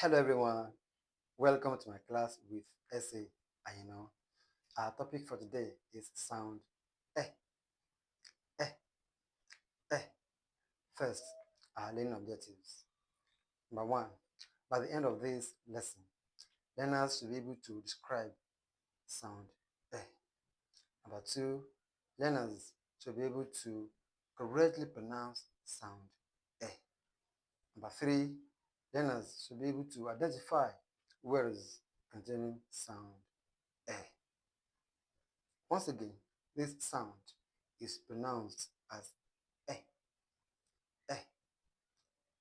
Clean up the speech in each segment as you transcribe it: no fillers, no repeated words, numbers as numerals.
Hello everyone, welcome to my class with SA Aino. Our topic for today is sound eh, eh, eh. First, our learning objectives. Number one, by the end of this lesson, learners should be able to describe sound eh. Number two, learners should be able to correctly pronounce sound eh. Number three, learners should be able to identify words containing sound eh. Once again, this sound is pronounced as eh, eh,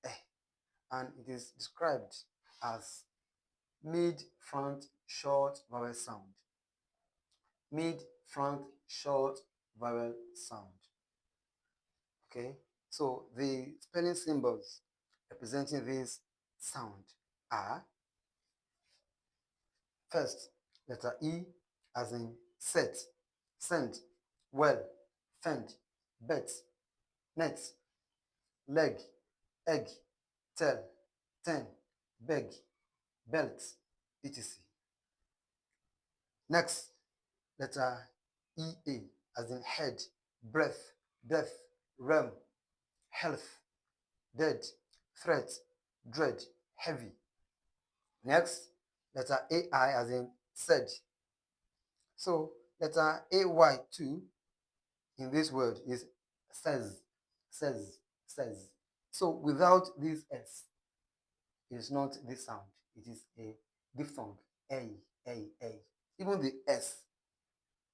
eh, and it is described as mid-front short vowel sound. Mid-front short vowel sound. Okay, so the spelling symbols representing this sound are first, letter E as in set, send, well, fend, bet, net, leg, egg, tell, ten, beg, belt, etc. Next, letter EA as in head, breath, death, realm, health, dead, threat, dread, heavy. Next, letter AI as in said. So letter AY too in this word is says, says, says. So without this S, it is not this sound. It is a diphthong. A. Even the S,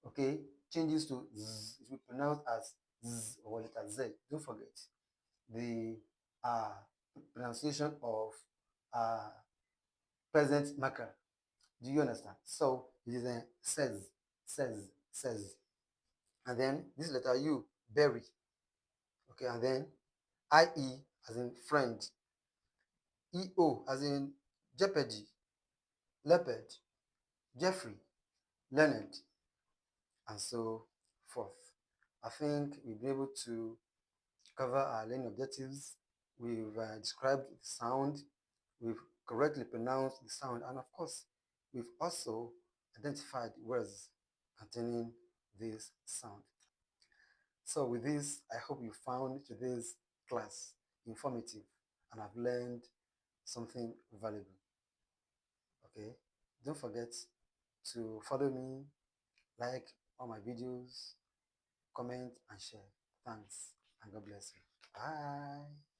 okay, changes to Z. It will be pronounced as Z or letter Z. Don't forget the pronunciation of present marker. Do you understand? So it is a says. And then this letter U, berry. Okay, and then IE as in friend. EO as in jeopardy, leopard, Jeffrey, learned, and so forth. I think we'll be able to cover our learning objectives. We've described the sound, we've correctly pronounced the sound, and of course, we've also identified words containing this sound. So with this, I hope you found today's class informative and have learned something valuable. Okay, don't forget to follow me, like all my videos, comment and share. Thanks and God bless you. Bye.